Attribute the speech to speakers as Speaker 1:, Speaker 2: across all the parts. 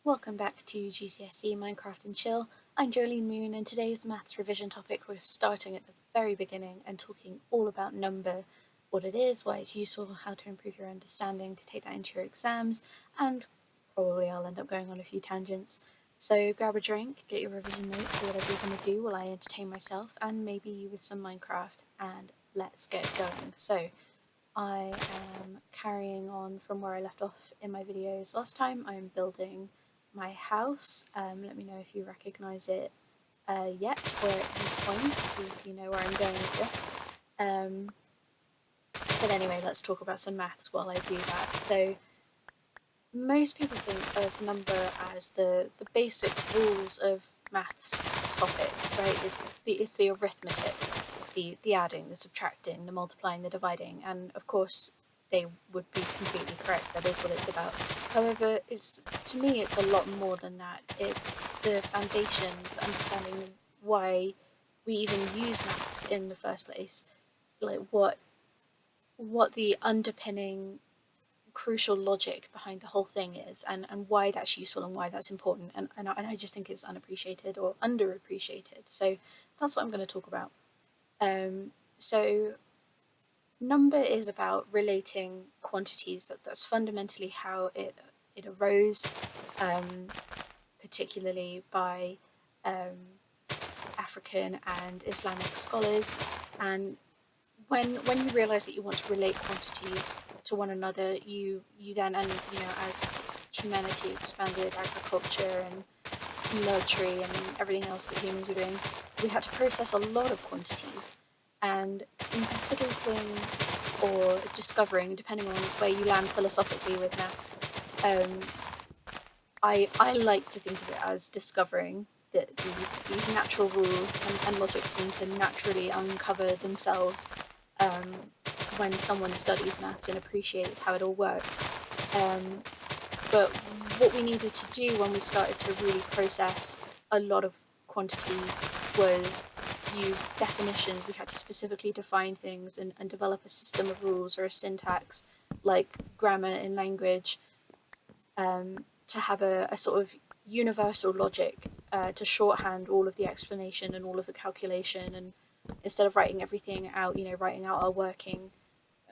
Speaker 1: Welcome back to GCSE Minecraft and Chill. I'm Jolene Moon, and today's maths revision topic, we're starting at the very beginning and talking all about number, what it is, why it's useful, how to improve your understanding to take that into your exams, and probably I'll end up going on a few tangents. So grab a drink, get your revision notes, or whatever you're going to do while I entertain myself, and maybe you with some Minecraft, and let's get going. So I am carrying on from where I left off in my videos last time. I'm building my house. Let me know if you recognise it yet, or at any point, see if you know where I'm going with this. But anyway, let's talk about some maths while I do that. So most people think of number as the basic rules of maths topic, right? It's the arithmetic, the adding, the subtracting, the multiplying, the dividing, and of course they would be completely correct. That is what it's about. However, to me it's a lot more than that. It's the foundation, the understanding why we even use maths in the first place, like what the underpinning crucial logic behind the whole thing is, and why that's useful and why that's important, and I just think it's unappreciated or underappreciated. So that's what I'm going to talk about. So number is about relating quantities. That's fundamentally how it arose, particularly by African and Islamic scholars. And when you realize that you want to relate quantities to one another, you then, and as humanity expanded, agriculture and military and everything else that humans were doing, we had to process a lot of quantities. And investigating or discovering, depending on where you land philosophically with maths, I like to think of it as discovering that these natural rules and logic seem to naturally uncover themselves when someone studies maths and appreciates how it all works. But what we needed to do when we started to really process a lot of quantities was use definitions. We had to specifically define things and develop a system of rules or a syntax, like grammar in language, to have a sort of universal logic, to shorthand all of the explanation and all of the calculation. And instead of writing everything out, writing out our working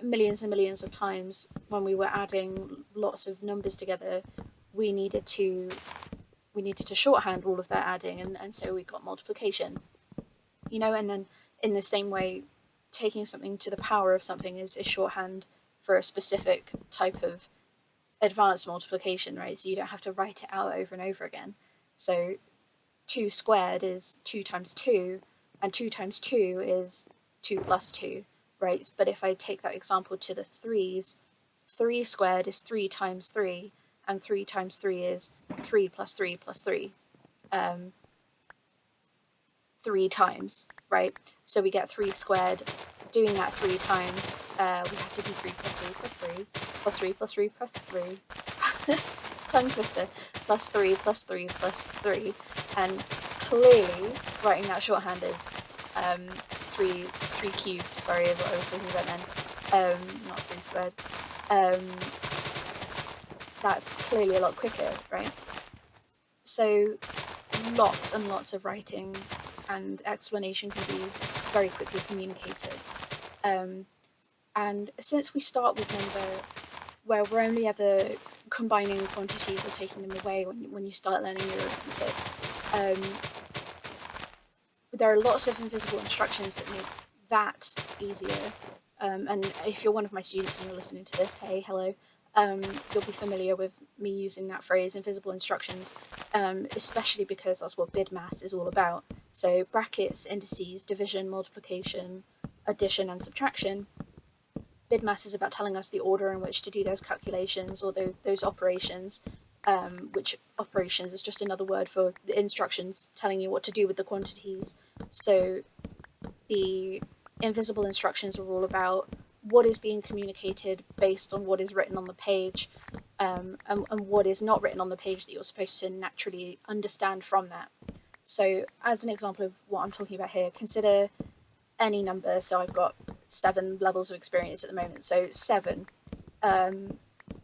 Speaker 1: millions and millions of times when we were adding lots of numbers together, we needed to shorthand all of that adding, and so we got multiplication. And then in the same way, taking something to the power of something is shorthand for a specific type of advanced multiplication, right? So you don't have to write it out over and over again. So 2 squared is 2 times 2, and 2 times 2 is 2 plus 2, right? But if I take that example to the threes, 3 squared is 3 times 3, and 3 times 3 is 3 plus 3 plus 3. 3 times, right? So we get 3 squared. Doing that 3 times, we have to do 3 plus 3 plus 3, plus 3 plus 3 plus 3. Tongue twister. Plus 3 plus 3 plus 3. And clearly, writing that shorthand is 3 cubed, sorry, is what I was talking about then. Not 3 squared. That's clearly a lot quicker, right? So lots and lots of writing and explanation can be very quickly communicated. And since we start with number, where we're only ever combining quantities or taking them away when you start learning your arithmetic, there are lots of invisible instructions that make that easier. And if you're one of my students and you're listening to this, hey, hello, you'll be familiar with me using that phrase, invisible instructions, especially because that's what BIDMAS is all about. So brackets, indices, division, multiplication, addition, and subtraction. BIDMAS is about telling us the order in which to do those calculations or those operations, which operations is just another word for instructions telling you what to do with the quantities. So the invisible instructions are all about what is being communicated based on what is written on the page, and what is not written on the page that you're supposed to naturally understand from that. So as an example of what I'm talking about here, consider any number. So I've got 7 levels of experience at the moment. So 7,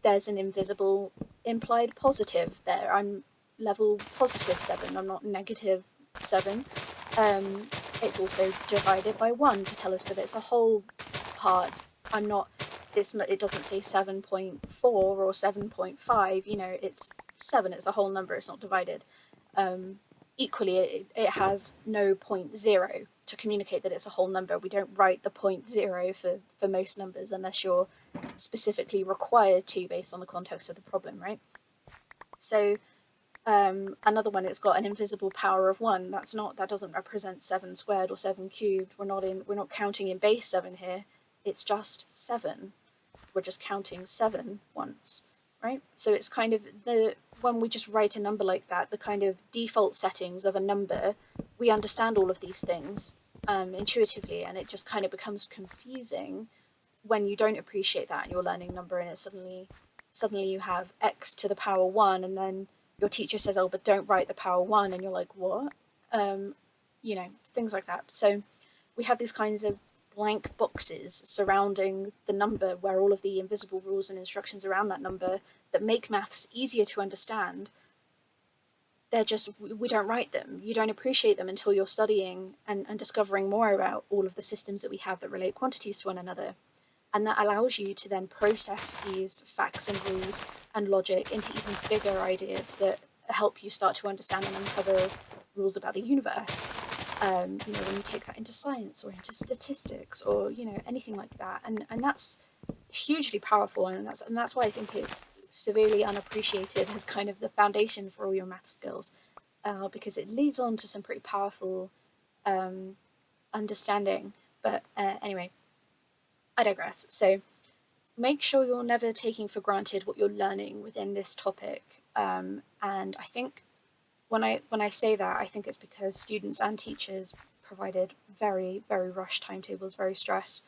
Speaker 1: there's an invisible implied positive there. I'm level positive 7. I'm not negative 7. It's also divided by 1 to tell us that it's a whole part. It doesn't say 7.4 or 7.5, it's 7, it's a whole number, it's not divided. Equally, it has no 0.0 to communicate that it's a whole number. We don't write the 0.0 for most numbers unless you're specifically required to based on the context of the problem, right? So another one, it's got an invisible power of 1. That doesn't represent 7 squared or 7 cubed. We're not counting in base 7 here. It's just 7. We're just counting 7 once, right? So it's kind of when we just write a number like that, the kind of default settings of a number, we understand all of these things intuitively, and it just kind of becomes confusing when you don't appreciate that and you're learning number, and it suddenly you have x to the power 1, and then your teacher says, oh, but don't write the power 1, and you're like, what? Things like that. So we have these kinds of blank boxes surrounding the number where all of the invisible rules and instructions around that number that make maths easier to understand, we don't write them. You don't appreciate them until you're studying and discovering more about all of the systems that we have that relate quantities to one another. And that allows you to then process these facts and rules and logic into even bigger ideas that help you start to understand and uncover rules about the universe. When you take that into science or into statistics or anything like that, and that's hugely powerful, and that's why I think it's severely unappreciated as kind of the foundation for all your math skills, because it leads on to some pretty powerful understanding. But anyway, I digress. So make sure you're never taking for granted what you're learning within this topic, and I think when I say that, I think it's because students and teachers provided very, very rushed timetables, very stressed,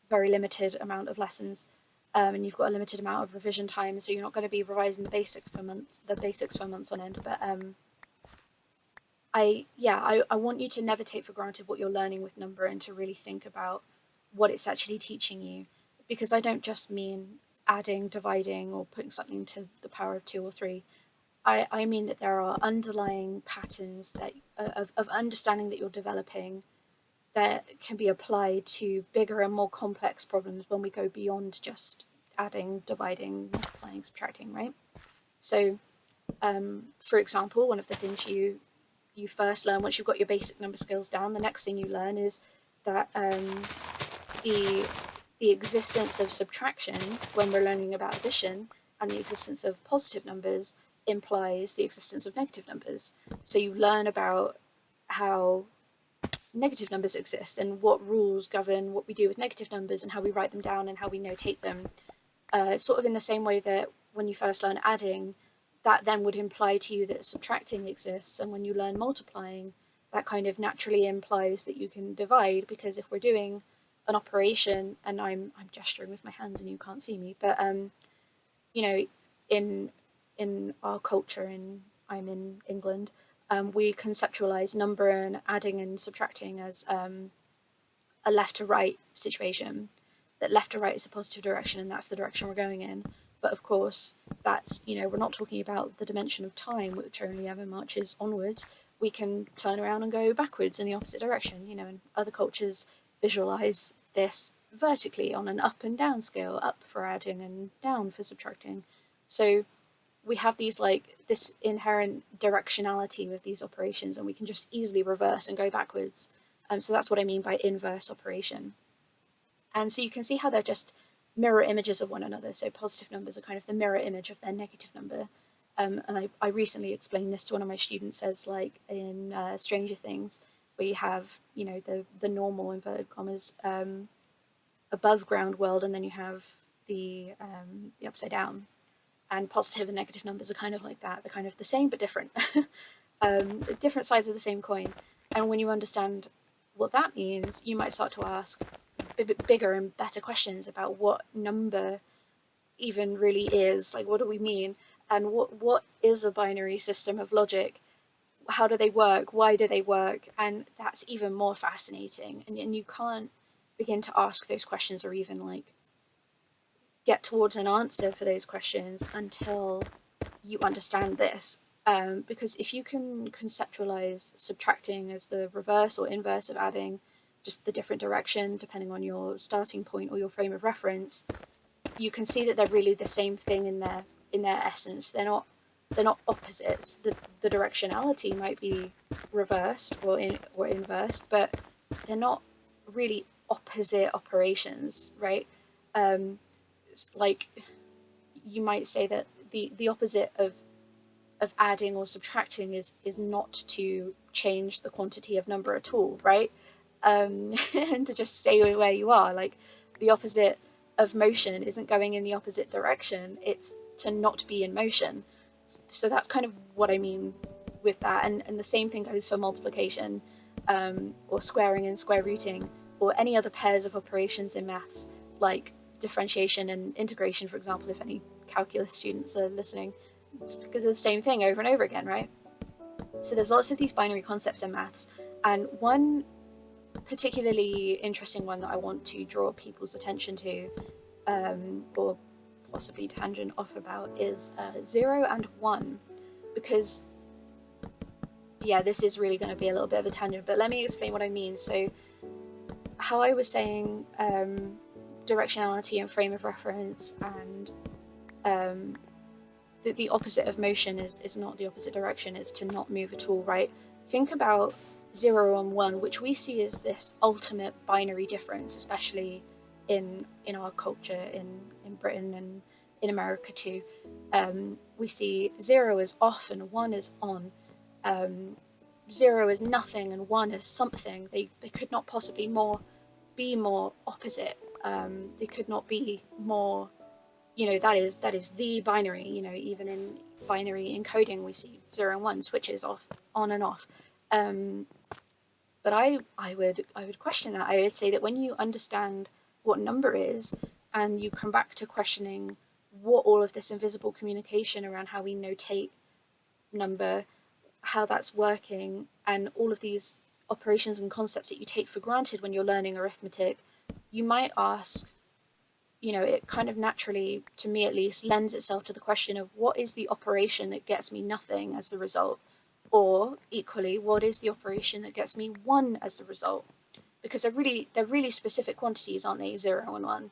Speaker 1: very limited amount of lessons, and you've got a limited amount of revision time, so you're not going to be revising the basics for months on end. But I want you to never take for granted what you're learning with number, and to really think about what it's actually teaching you, because I don't just mean adding, dividing, or putting something to the power of 2 or 3. I mean that there are underlying patterns that of understanding that you're developing that can be applied to bigger and more complex problems when we go beyond just adding, dividing, multiplying, subtracting, right? So, for example, one of the things you first learn once you've got your basic number skills down, the next thing you learn is that the existence of subtraction when we're learning about addition, and the existence of positive numbers implies the existence of negative numbers. So you learn about how negative numbers exist and what rules govern what we do with negative numbers and how we write them down and how we notate them. Sort of in the same way that when you first learn adding, that then would imply to you that subtracting exists, and when you learn multiplying, that kind of naturally implies that you can divide, because if we're doing an operation, and I'm gesturing with my hands and you can't see me, but in our culture, and I'm in England, we conceptualize number and adding and subtracting as a left to right situation. That left to right is the positive direction, and that's the direction we're going in. But of course, that's, we're not talking about the dimension of time, which only ever marches onwards. We can turn around and go backwards in the opposite direction, and other cultures visualize this vertically on an up and down scale, up for adding and down for subtracting. So we have this inherent directionality with these operations, and we can just easily reverse and go backwards. So that's what I mean by inverse operation. And so you can see how they're just mirror images of one another. So positive numbers are kind of the mirror image of their negative number. And I recently explained this to one of my students as in Stranger Things, where you have, the normal, inverted commas, above ground world, and then you have the upside down. And positive and negative numbers are kind of like that. They're kind of the same but different. Different sides of the same coin. And when you understand what that means, you might start to ask bigger and better questions about what number even really is. Like, what do we mean? And what is a binary system of logic? How do they work? Why do they work? And that's even more fascinating. And you can't begin to ask those questions, or even get towards an answer for those questions, until you understand this. Because if you can conceptualize subtracting as the reverse or inverse of adding, just the different direction depending on your starting point or your frame of reference, you can see that they're really the same thing in their essence. They're not opposites. The directionality might be reversed or inversed, but they're not really opposite operations, right? Like you might say that the opposite of adding or subtracting is not to change the quantity of number at all, right? And to just stay where you are. Like the opposite of motion isn't going in the opposite direction, it's to not be in motion. So that's kind of what I mean with that. And the same thing goes for multiplication, or squaring and square rooting, or any other pairs of operations in maths, like differentiation and integration, for example, if any calculus students are listening. It's the same thing over and over again, right? So there's lots of these binary concepts in maths, and one particularly interesting one that I want to draw people's attention to, or possibly tangent off about, is 0 and 1, because yeah, this is really going to be a little bit of a tangent, but let me explain what I mean. So how I was saying directionality and frame of reference, and the opposite of motion is not the opposite direction, it's to not move at all, right? Think about 0 and 1, which we see as this ultimate binary difference, especially in our culture in Britain and in America too. We see 0 is off and 1 is on. 0 is nothing and 1 is something. They could not possibly be more opposite. They could not be more, that is the binary. Even in binary encoding we see 0 and 1 switches off, on and off. But I would question that. I would say that when you understand what number is, and you come back to questioning what all of this invisible communication around how we notate number, how that's working, and all of these operations and concepts that you take for granted when you're learning arithmetic, you might ask, it kind of naturally, to me at least, lends itself to the question of what is the operation that gets me nothing as the result? Or equally, what is the operation that gets me 1 as the result? Because they're really specific quantities, aren't they? 0 and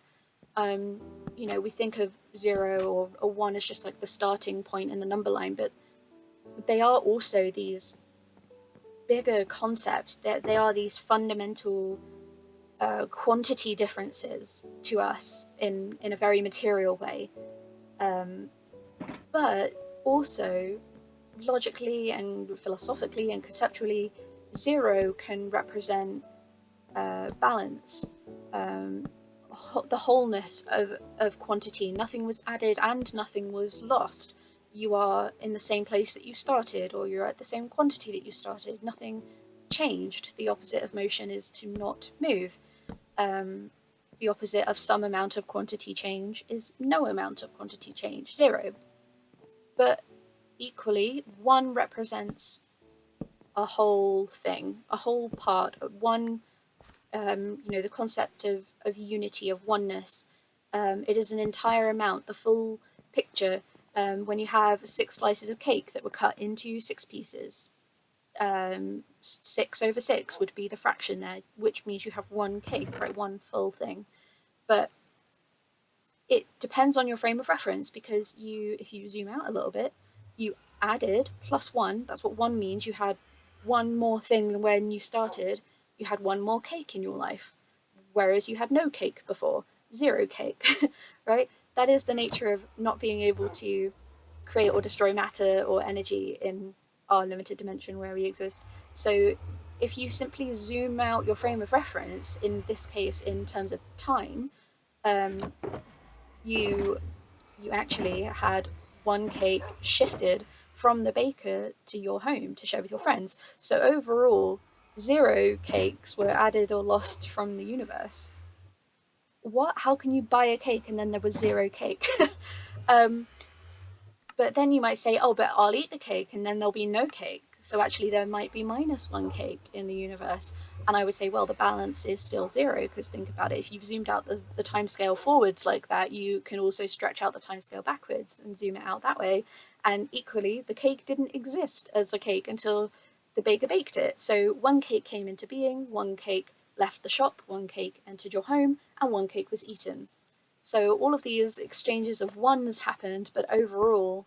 Speaker 1: 1. We think of 0 or 1 as just like the starting point in the number line, but they are also these bigger concepts. They are these fundamental quantity differences to us in a very material way. But also, logically and philosophically and conceptually, 0 can represent balance, the wholeness of quantity. Nothing was added and nothing was lost. You are in the same place that you started, or you're at the same quantity that you started. Nothing changed. The opposite of motion is to not move. The opposite of some amount of quantity change is no amount of quantity change, 0. But equally, 1 represents a whole thing, a whole part, one, the concept of unity, of oneness. It is an entire amount, the full picture. When you have 6 slices of cake that were cut into 6 pieces, 6 over 6 would be the fraction there, which means you have 1 cake, right? 1 full thing. But it depends on your frame of reference, because if you zoom out a little bit, you added plus 1. That's what 1 means. You had 1 more thing than when you started. You had 1 more cake in your life, whereas you had no cake before, 0 cake, right? That is the nature of not being able to create or destroy matter or energy in our limited dimension where we exist. So if you simply zoom out your frame of reference, in this case in terms of time, you actually had 1 cake shifted from the baker to your home to share with your friends. So overall, 0 cakes were added or lost from the universe. How can you buy a cake and then there was 0 cake? But then you might say, oh, but I'll eat the cake and then there'll be no cake. So actually there might be minus 1 cake in the universe. And I would say, well, the balance is still 0, because think about it. If you've zoomed out the time scale forwards like that, you can also stretch out the time scale backwards and zoom it out that way. And equally, the cake didn't exist as a cake until the baker baked it. So one cake came into being, one cake left the shop, one cake entered your home, and one cake was eaten. So all of these exchanges of ones happened, but overall,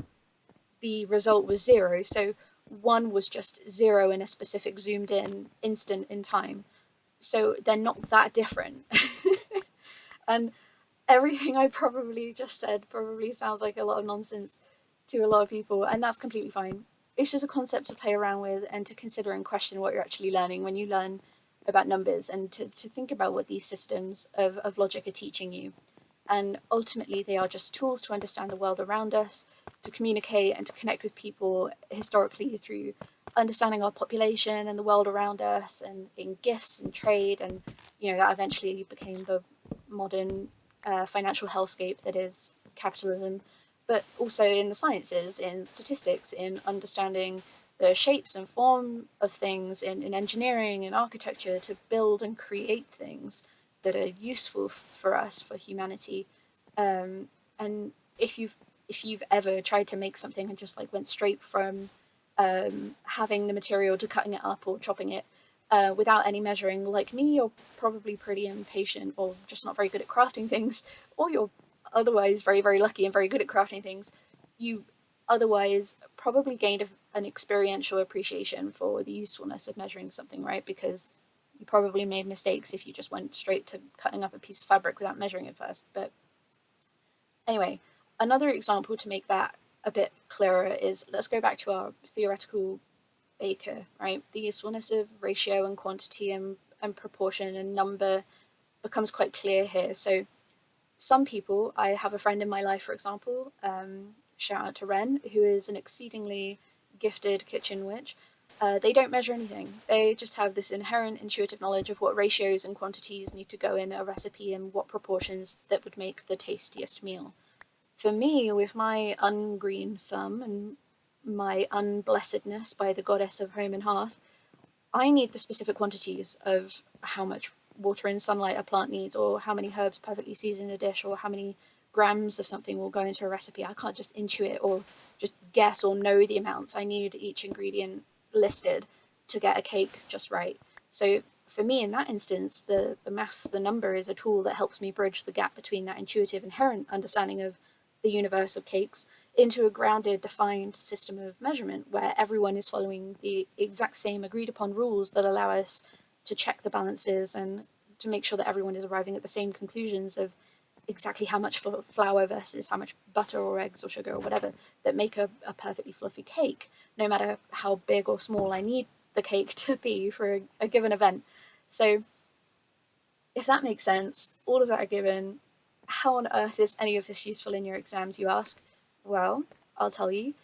Speaker 1: the result was zero. So one was just zero in a specific zoomed in instant in time. So they're not that different. And everything I probably just said probably sounds like a lot of nonsense to a lot of people, and that's completely fine. It's just a concept to play around with and to consider and question what you're actually learning when you learn about numbers, and to think about what these systems of logic are teaching you. And ultimately, they are just tools to understand the world around us, to communicate and to connect with people historically through understanding our population and the world around us, and in gifts and trade, and that eventually became the modern financial hellscape that is capitalism, but also in the sciences, in statistics, in understanding the shapes and form of things, in engineering and architecture, to build and create things that are useful for us, for humanity. And if you've ever tried to make something and just like went straight from having the material to cutting it up or chopping it without any measuring, like me, you're probably pretty impatient or just not very good at crafting things, or you're otherwise very, very lucky and very good at crafting things. You otherwise probably gained an experiential appreciation for the usefulness of measuring something, right? Because you probably made mistakes if you just went straight to cutting up a piece of fabric without measuring it first. But anyway, another example to make that a bit clearer is, let's go back to our theoretical baker, right? The usefulness of ratio and quantity and proportion and number becomes quite clear here. So some people, I have a friend in my life, for example, shout out to Ren, who is an exceedingly gifted kitchen witch. They don't measure anything. They just have this inherent intuitive knowledge of what ratios and quantities need to go in a recipe and what proportions that would make the tastiest meal. For me, with my ungreen thumb and my unblessedness by the goddess of home and hearth, I need the specific quantities of how much water and sunlight a plant needs, or how many herbs perfectly season a dish, or how many grams of something will go into a recipe. I can't just intuit or just guess or know the amounts. I need each ingredient listed to get a cake just right. So for me, in that instance, the math, the number, is a tool that helps me bridge the gap between that intuitive, inherent understanding of the universe of cakes into a grounded, defined system of measurement where everyone is following the exact same agreed upon rules that allow us to check the balances and to make sure that everyone is arriving at the same conclusions of exactly how much flour versus how much butter or eggs or sugar or whatever that make a perfectly fluffy cake, no matter how big or small I need the cake to be for a given event. So if that makes sense, all of that are given. How on earth is any of this useful in your exams, you ask? Well, I'll tell you.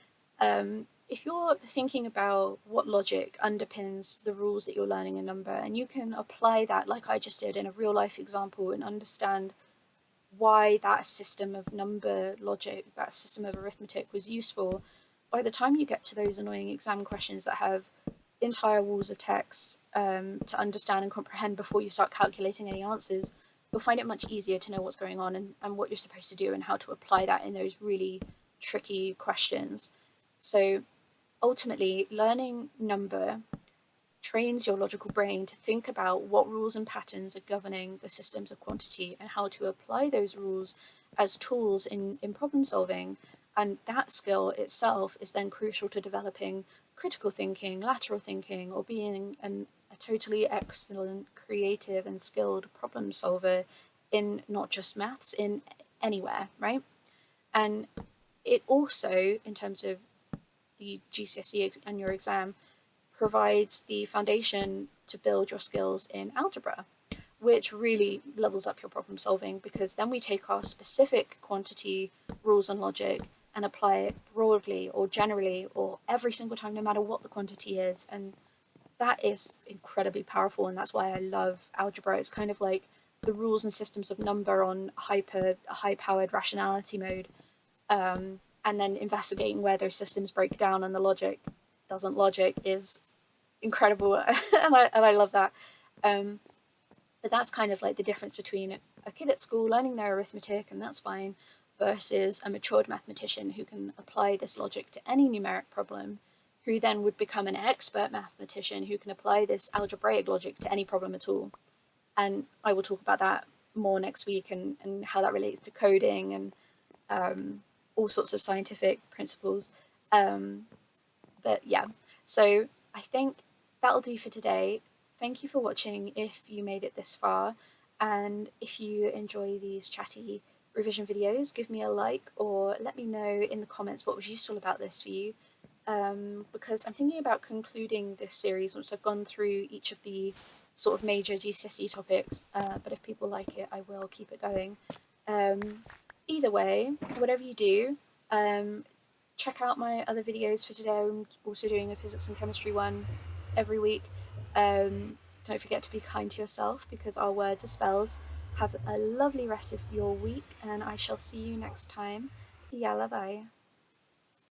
Speaker 1: If you're thinking about what logic underpins the rules that you're learning in number, and you can apply that, like I just did, in a real life example, and understand why that system of number logic, that system of arithmetic was useful, by the time you get to those annoying exam questions that have entire walls of text to understand and comprehend before you start calculating any answers, you'll find it much easier to know what's going on, and what you're supposed to do and how to apply that in those really tricky questions. So ultimately, learning number trains your logical brain to think about what rules and patterns are governing the systems of quantity and how to apply those rules as tools in problem solving. And that skill itself is then crucial to developing critical thinking, lateral thinking, or being a totally excellent, creative, and skilled problem solver in not just maths, in anywhere, right? And it also, in terms of the GCSE and your exam, provides the foundation to build your skills in algebra, which really levels up your problem solving, because then we take our specific quantity rules and logic and apply it broadly or generally or every single time, no matter what the quantity is. And that is incredibly powerful, and that's why I love algebra. It's kind of like the rules and systems of number on high powered rationality mode, and then investigating where those systems break down and the logic doesn't logic is incredible. And I love that. But that's kind of like the difference between a kid at school learning their arithmetic, and that's fine, versus a matured mathematician who can apply this logic to any numeric problem, who then would become an expert mathematician who can apply this algebraic logic to any problem at all. And I will talk about that more next week, and how that relates to coding and all sorts of scientific principles. Um, but yeah, so I think that'll do for today. Thank you for watching if you made it this far, and if you enjoy these chatty revision videos, give me a like or let me know in the comments what was useful about this for you, because I'm thinking about concluding this series once I've gone through each of the sort of major GCSE topics, but if people like it, I will keep it going. Um, Either way, whatever you do, um, check out my other videos for today. I'm also doing a physics and chemistry one every week. Don't forget to be kind to yourself, because our words are spells. Have a lovely rest of your week, and I shall see you next time. Yalla bye.